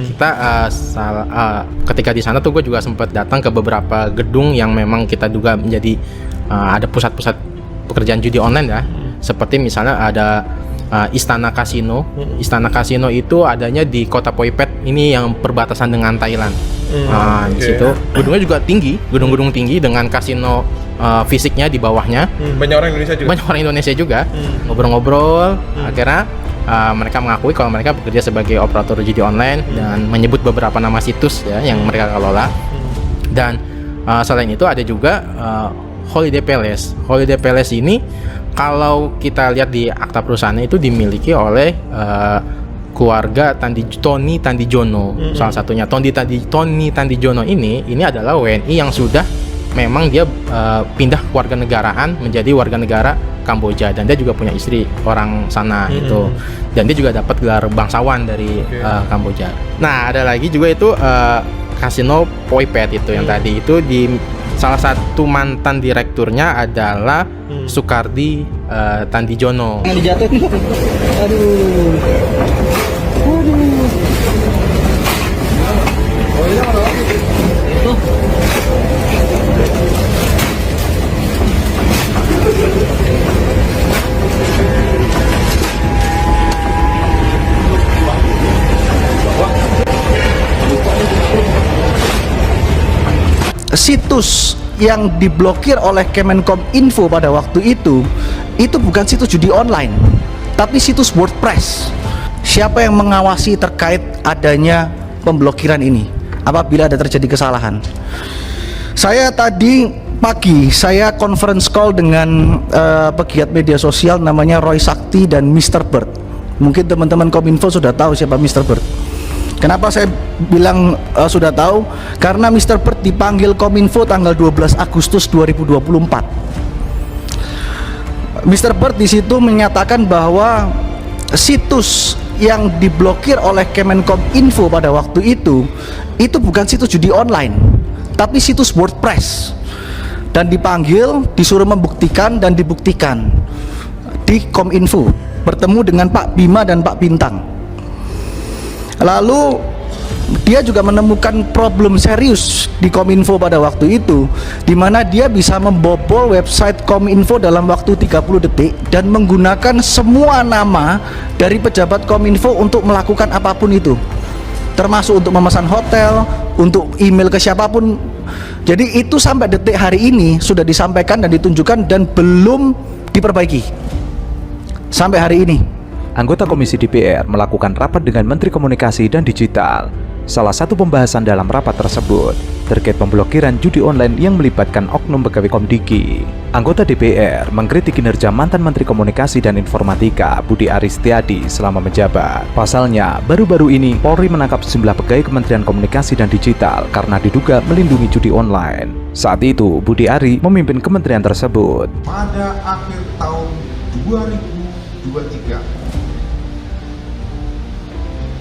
Kita ketika di sana tuh gue juga sempat datang ke beberapa gedung yang memang kita juga menjadi ada pusat-pusat pekerjaan judi online ya. Seperti misalnya ada Istana Kasino. Istana Kasino itu adanya di Kota Phuket, ini yang perbatasan dengan Thailand. Di situ gedungnya juga tinggi, gedung-gedung tinggi dengan kasino fisiknya di bawahnya. Banyak orang Indonesia juga. Banyak orang Indonesia juga. Ngobrol-ngobrol, akhirnya mereka mengakui kalau mereka bekerja sebagai operator judi online dan menyebut beberapa nama situs ya yang mereka kelola. Dan selain itu ada juga Holiday Palace. Holiday Palace ini kalau kita lihat di akta perusahaannya itu dimiliki oleh keluarga Tony Tandijono. Salah satunya Tony Tandijono ini adalah WNI yang sudah memang dia pindah warga negaraan menjadi warga negara Kamboja, dan dia juga punya istri orang sana gitu, dan dia juga dapat gelar bangsawan dari Kamboja. Nah ada lagi juga itu Kasino Phuket itu yang tadi itu di salah satu mantan direkturnya adalah Sukardi Tandijono. Yang dijatuhin. Aduh. Situs yang diblokir oleh Kemenkominfo pada waktu itu bukan situs judi online, tapi situs WordPress. Siapa yang mengawasi terkait adanya pemblokiran ini apabila ada terjadi kesalahan? Saya tadi pagi saya conference call dengan pegiat media sosial namanya Roy Sakti dan Mr. Bird. Mungkin teman-teman Kominfo sudah tahu siapa Mr. Bird. Kenapa saya bilang sudah tahu? Karena Mr. Bird dipanggil Kominfo tanggal 12 Agustus 2024. Mr. Bird di situ menyatakan bahwa situs yang diblokir oleh Kemenkominfo pada waktu itu bukan situs judi online, tapi situs WordPress. Dan dipanggil, disuruh membuktikan dan dibuktikan di Kominfo, bertemu dengan Pak Bima dan Pak Bintang. Lalu dia juga menemukan problem serius di Kominfo pada waktu itu, di mana dia bisa membobol website Kominfo dalam waktu 30 detik dan menggunakan semua nama dari pejabat Kominfo untuk melakukan apapun itu, termasuk untuk memesan hotel, untuk email ke siapapun. Jadi itu sampai detik hari ini sudah disampaikan dan ditunjukkan dan belum diperbaiki sampai hari ini. Anggota Komisi DPR melakukan rapat dengan Menteri Komunikasi dan Digital. Salah satu pembahasan dalam rapat tersebut terkait pemblokiran judi online yang melibatkan oknum pegawai Komdigi. Anggota DPR mengkritik kinerja mantan Menteri Komunikasi dan Informatika Budi Ari Setiadi selama menjabat. Pasalnya, baru-baru ini Polri menangkap sejumlah pegawai Kementerian Komunikasi dan Digital karena diduga melindungi judi online. Saat itu, Budi Ari memimpin kementerian tersebut. Pada akhir tahun 2023,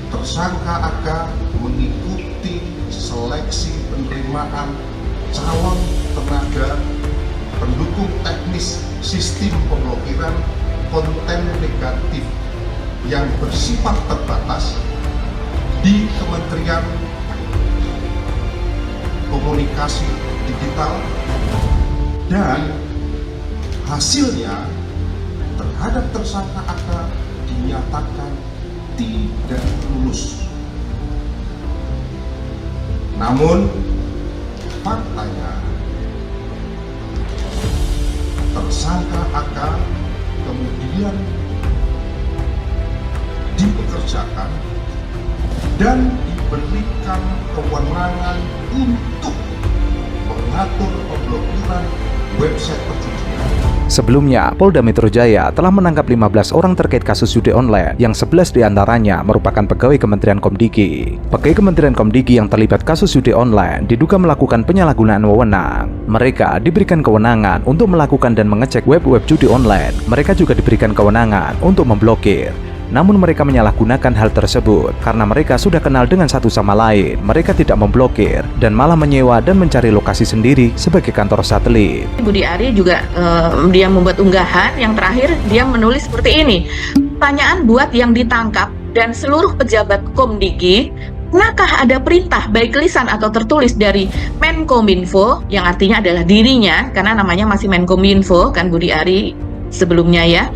tersangka AK mengikuti seleksi penerimaan calon tenaga pendukung teknis sistem pemblokiran konten negatif yang bersifat terbatas di Kementerian Komunikasi Digital, dan hasilnya terhadap tersangka AK dinyatakan tidak lulus. Namun faktanya tersangka AK kemudian dipekerjakan dan diberikan kewenangan untuk mengatur pemblokiran website perjudian. Sebelumnya, Polda Metro Jaya telah menangkap 15 orang terkait kasus judi online, yang 11 diantaranya merupakan pegawai Kementerian Komdigi. Pegawai Kementerian Komdigi yang terlibat kasus judi online diduga melakukan penyalahgunaan wewenang. Mereka diberikan kewenangan untuk melakukan dan mengecek web-web judi online. Mereka juga diberikan kewenangan untuk memblokir. Namun mereka menyalahgunakan hal tersebut karena mereka sudah kenal dengan satu sama lain. Mereka tidak memblokir dan malah menyewa dan mencari lokasi sendiri sebagai kantor satelit. Budi Ari juga dia membuat unggahan yang terakhir, dia menulis seperti ini. Pertanyaan buat yang ditangkap dan seluruh pejabat Komdigi, pernahkah ada perintah baik lisan atau tertulis dari Menkominfo yang artinya adalah dirinya, karena namanya masih Menkominfo kan Budi Ari sebelumnya ya.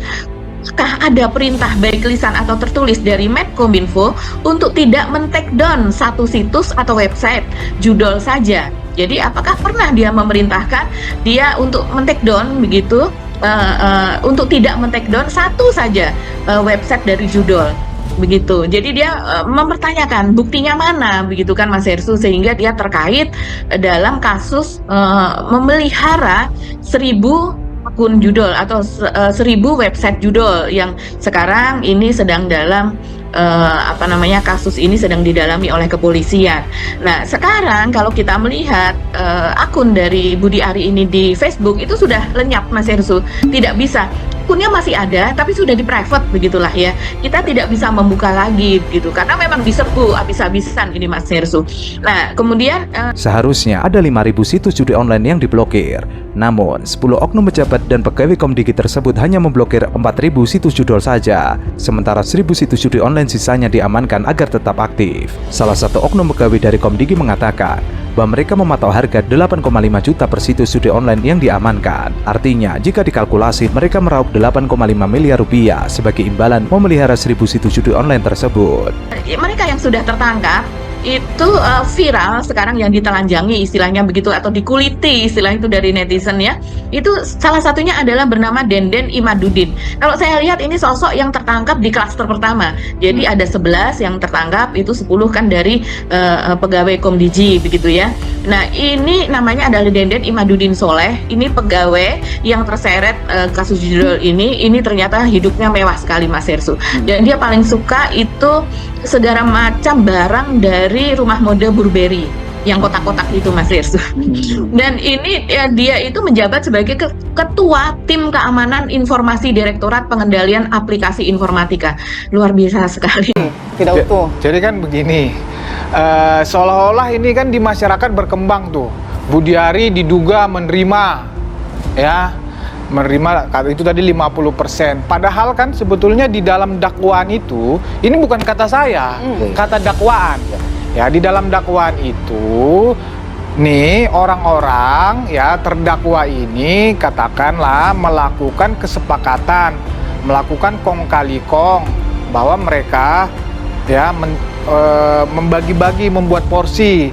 Apakah ada perintah baik lisan atau tertulis dari Menkominfo untuk tidak men-take down satu situs atau website judul saja? Jadi apakah pernah dia memerintahkan dia untuk men-take down begitu, untuk tidak men-take down satu saja website dari judul? Begitu. Jadi dia mempertanyakan buktinya mana begitu kan Mas Hersu, sehingga dia terkait dalam kasus memelihara 1000 akun judul atau 1000 website judul yang sekarang ini sedang dalam kasus ini sedang didalami oleh kepolisian. Nah, sekarang kalau kita melihat akun dari Budi Ari ini di Facebook itu sudah lenyap Mas Hersu, tidak bisa. Akunnya masih ada, tapi sudah di private begitulah ya. Kita tidak bisa membuka lagi gitu, karena memang diserbu habis-habisan ini Mas Hersu. Nah, kemudian Seharusnya ada 5.000 situs judi online yang diblokir. Namun, 10 oknum pejabat dan pegawai Komdigi tersebut hanya memblokir 4.000 situs judul saja. Sementara 1.000 situs judi online sisanya diamankan agar tetap aktif. Salah satu oknum pegawai dari Komdigi mengatakan bahwa mereka mematok harga 8,5 juta per situs judi online yang diamankan. Artinya, jika dikalkulasi, mereka meraup 8,5 miliar rupiah sebagai imbalan memelihara 1.000 situs judi online tersebut. mereka yang sudah tertangkap itu viral sekarang, yang ditelanjangi istilahnya begitu, atau dikuliti istilah itu dari netizen ya, itu salah satunya adalah bernama Denden Imaduddin. Kalau saya lihat ini sosok yang tertangkap di klaster pertama, jadi ada 11 yang tertangkap, itu 10 kan dari pegawai Komdigi begitu ya. Nah, ini namanya adalah Denden Imaduddin Soleh, ini pegawai yang terseret kasus judul ini ternyata hidupnya mewah sekali Mas Hersu, dan dia paling suka itu segala macam barang dari rumah mode Burberry yang kotak-kotak itu Mas Hersu. Dan ini ya, dia itu menjabat sebagai ketua tim keamanan informasi Direktorat Pengendalian Aplikasi Informatika. Luar biasa sekali. Tidak utuh. Jadi kan begini, seolah-olah ini kan di masyarakat berkembang tuh, Budi Ari diduga menerima itu tadi 50%. Padahal kan sebetulnya di dalam dakwaan itu, ini bukan kata saya, kata dakwaan. Ya, di dalam dakwaan itu nih orang-orang ya terdakwa ini katakanlah melakukan kesepakatan, melakukan kong kali kong, bahwa mereka ya membagi-bagi, membuat porsi.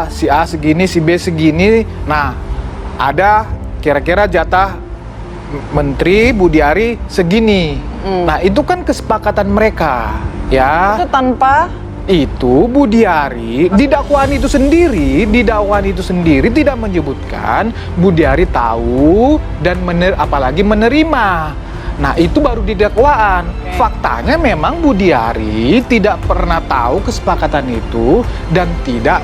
Si A segini, si B segini. Nah, ada kira-kira jatah Menteri Budi Ari segini. Nah, itu kan kesepakatan mereka, ya. Itu tanpa itu Budi Ari di dakwaan itu sendiri tidak menyebutkan Budi Ari tahu dan apalagi menerima. Nah, itu baru di dakwaan. Faktanya memang Budi Ari tidak pernah tahu kesepakatan itu dan tidak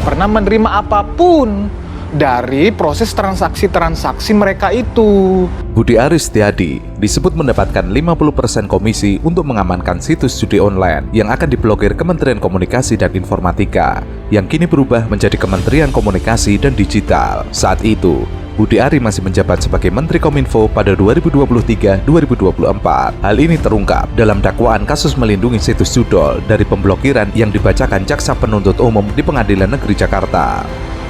pernah menerima apapun dari proses transaksi mereka itu. Budi Ari Setiadi disebut mendapatkan 50% komisi untuk mengamankan situs judi online yang akan diblokir Kementerian Komunikasi dan Informatika, yang kini berubah menjadi Kementerian Komunikasi dan Digital. Saat itu, Budi Ari masih menjabat sebagai Menteri Kominfo pada 2023-2024. Hal ini terungkap dalam dakwaan kasus melindungi situs judul dari pemblokiran yang dibacakan Jaksa Penuntut Umum di Pengadilan Negeri Jakarta.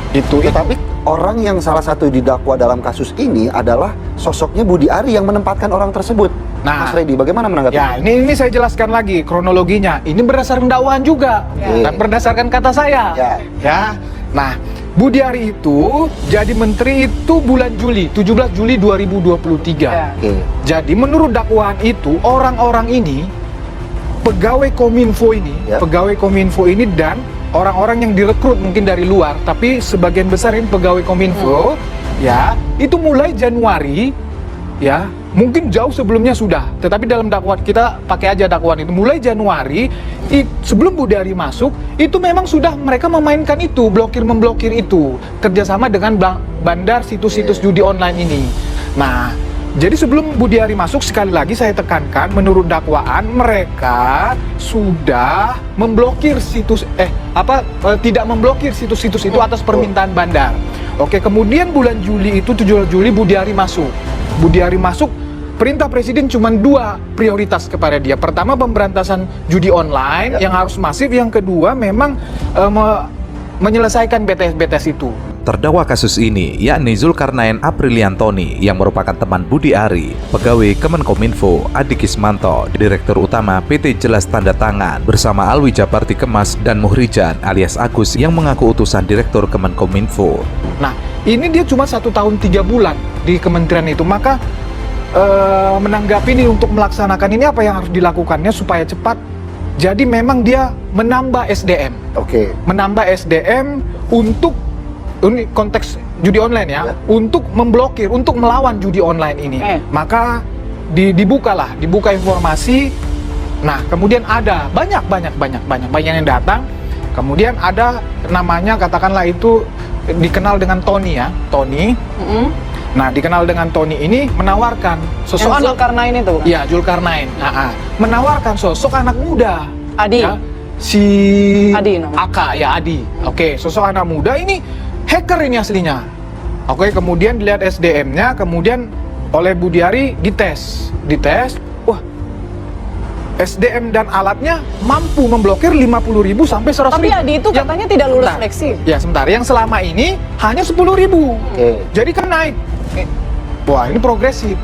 Tapi orang yang salah satu didakwa dalam kasus ini adalah sosoknya Budi Ari yang menempatkan orang tersebut. Nah, Mas Reddy, bagaimana menanggapi? Ya, ini saya jelaskan lagi kronologinya. Ini berdasarkan dakwaan juga, dan berdasarkan kata saya. Ya. Nah, Budi Ari itu jadi menteri itu bulan Juli, 17 Juli 2023. Jadi menurut dakwaan itu orang-orang ini pegawai Kominfo ini dan orang-orang yang direkrut mungkin dari luar, tapi sebagian besar ini pegawai Kominfo, ya, itu mulai Januari, ya, mungkin jauh sebelumnya sudah, tetapi dalam dakwaan kita pakai aja dakwaan itu, mulai Januari, sebelum Budi Ari masuk, itu memang sudah mereka memainkan itu, memblokir itu, kerjasama dengan bandar situs-situs judi online ini. Nah, jadi sebelum Budi Ari masuk, sekali lagi saya tekankan, menurut dakwaan mereka sudah memblokir tidak memblokir situs-situs itu atas permintaan bandar. Oke, kemudian bulan Juli itu 7 Juli Budi Ari masuk. perintah presiden cuma 2 prioritas kepada dia. Pertama, pemberantasan judi online yang harus masif. Yang kedua, memang menyelesaikan BTS itu. Terdakwa kasus ini yakni Zulkarnain Apriliantoni yang merupakan teman Budi Ari, pegawai Kemenkominfo, Adi Kismanto, Direktur Utama PT Jelas Tanda Tangan, bersama Alwi Japarti Kemas dan Muhrijan alias Agus yang mengaku utusan Direktur Kemenkominfo. Nah, ini dia cuma 1 tahun 3 bulan di kementerian itu. Maka menanggapi ini untuk melaksanakan ini apa yang harus dilakukannya supaya cepat. Jadi memang dia menambah SDM. Oke. Menambah SDM untuk ini konteks judi online ya, untuk memblokir, untuk melawan judi online ini. Maka dibuka informasi. Nah, kemudian ada banyak yang datang. Kemudian ada namanya, katakanlah itu dikenal dengan Tony ya, Tony. Nah, dikenal dengan Tony ini menawarkan sosok anak Zulkarnain itu. Iya, Zulkarnain. Menawarkan sosok anak muda. Adi. Ya, si Adi namanya. Aka ya, Adi. Oke, sosok anak muda ini hacker ini aslinya. Oke, kemudian dilihat SDM-nya, kemudian oleh Budi Ari dites. Wah, SDM dan alatnya mampu memblokir 50.000 sampai 100.000. Tapi Adi itu katanya tidak lulus seleksi. Ya, sebentar. Yang selama ini hanya 10.000. Jadi kan naik. Wah, ini progresif.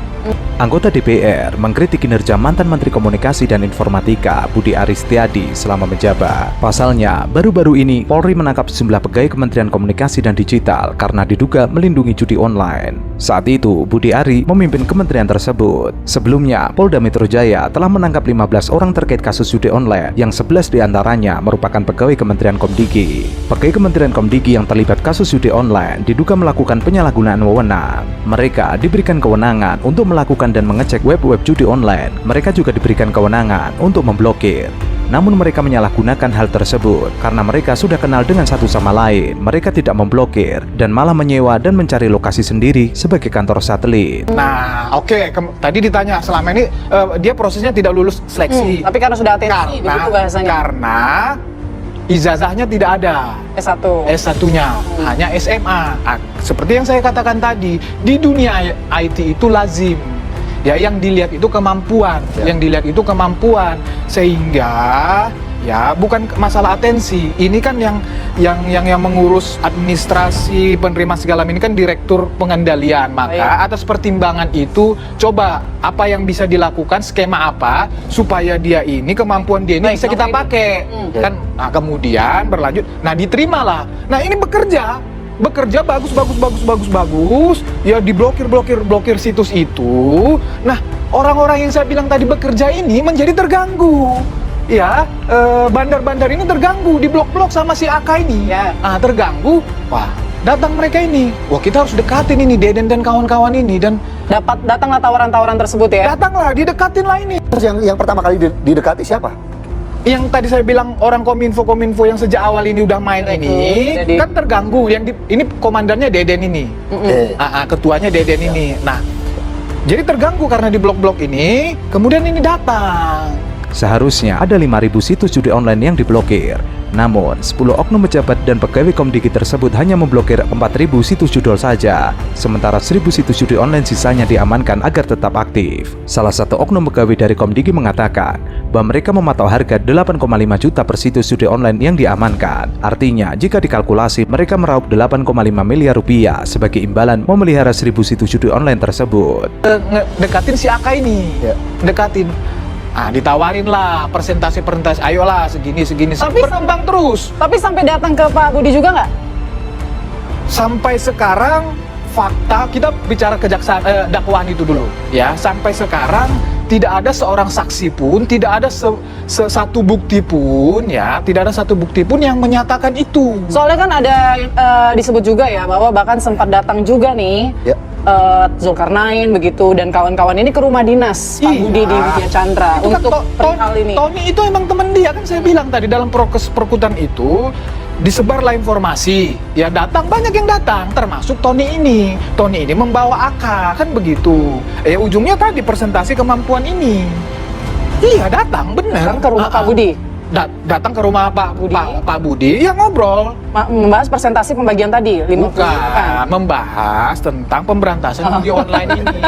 Anggota DPR mengkritik kinerja mantan Menteri Komunikasi dan Informatika Budi Ari Setiadi selama menjabat. Pasalnya, baru-baru ini Polri menangkap sejumlah pegawai Kementerian Komunikasi dan Digital karena diduga melindungi judi online. Saat itu, Budi Ari memimpin kementerian tersebut. Sebelumnya, Polda Metro Jaya telah menangkap 15 orang terkait kasus judi online, yang 11 diantaranya merupakan pegawai Kementerian Komdigi. Pegawai Kementerian Komdigi yang terlibat kasus judi online diduga melakukan penyalahgunaan wewenang. Mereka diberikan kewenangan untuk melakukan dan mengecek web-web judi online. Mereka juga diberikan kewenangan untuk memblokir. Namun mereka menyalahgunakan hal tersebut karena mereka sudah kenal dengan satu sama lain. Mereka tidak memblokir dan malah menyewa dan mencari lokasi sendiri sebagai kantor satelit. Nah, oke, tadi ditanya selama ini dia prosesnya tidak lulus seleksi. Tapi karena sudah atensi, begitu bahasanya. Karena ijazahnya tidak ada. S1-nya hanya SMA. Seperti yang saya katakan tadi, di dunia IT itu lazim. Ya, yang dilihat itu kemampuan, sehingga ya bukan masalah atensi. Ini kan yang mengurus administrasi penerima segala ini kan Direktur Pengendalian. Maka atas pertimbangan itu coba apa yang bisa dilakukan, skema apa supaya dia ini kemampuan dia ini bisa kita pakai kan. Nah, kemudian berlanjut. Nah, diterimalah. Nah, ini bekerja bagus ya, diblokir situs itu. Nah, orang-orang yang saya bilang tadi bekerja ini menjadi terganggu ya. Bandar-bandar ini terganggu, diblok-blok sama si AK ini terganggu. Wah, datang mereka ini, wah kita harus dekatin ini Deden dan kawan-kawan ini, dan datanglah tawaran-tawaran tersebut ya. Datanglah, didekatin lah ini. Yang pertama kali didekati siapa? Yang tadi saya bilang orang Kominfo yang sejak awal ini udah main ini kan terganggu. Ini komandannya Deden ini, ketuanya Deden ini. Nah, jadi terganggu karena di blok-blok ini. Kemudian ini datang. Seharusnya ada 5.000 situs judi online yang diblokir. Namun, 10 oknum pejabat dan pegawai Komdigi tersebut hanya memblokir 4.000 situs judol saja. Sementara 1.000 situs judi online sisanya diamankan agar tetap aktif. Salah satu oknum pegawai dari Komdigi mengatakan bahwa mereka mematok harga 8,5 juta per situs judi online yang diamankan. Artinya, jika dikalkulasi, mereka meraup 8,5 miliar rupiah sebagai imbalan memelihara 1.000 situs judi online tersebut. Dekatin si AK ini, dekatin. Ditawarin lah persentase, ayolah segini, tapi berkembang terus. Tapi sampai datang ke Pak Budi juga nggak? Sampai sekarang fakta, kita bicara kejaksaan dakwaan itu dulu ya. Sampai sekarang tidak ada seorang saksi pun, tidak ada satu bukti pun ya, tidak ada satu bukti pun yang menyatakan itu. Soalnya kan ada disebut juga ya bahwa bahkan sempat datang juga nih Zulkarnain begitu dan kawan-kawan ini ke rumah dinas Pak Budi di Widya Chandra itu untuk kan hal ini. Tony itu emang teman dia, kan saya bilang tadi dalam proses perkutan itu disebarlah informasi, ya datang, banyak yang datang, termasuk Tony ini membawa AK, kan begitu. Ujungnya tadi presentasi kemampuan ini. Iya, datang, bener. Ke rumah Pak Budi. Datang ke rumah Pak Budi, ya ngobrol. Membahas presentasi pembagian tadi, 50. Bukan, membahas tentang pemberantasan judi online ini.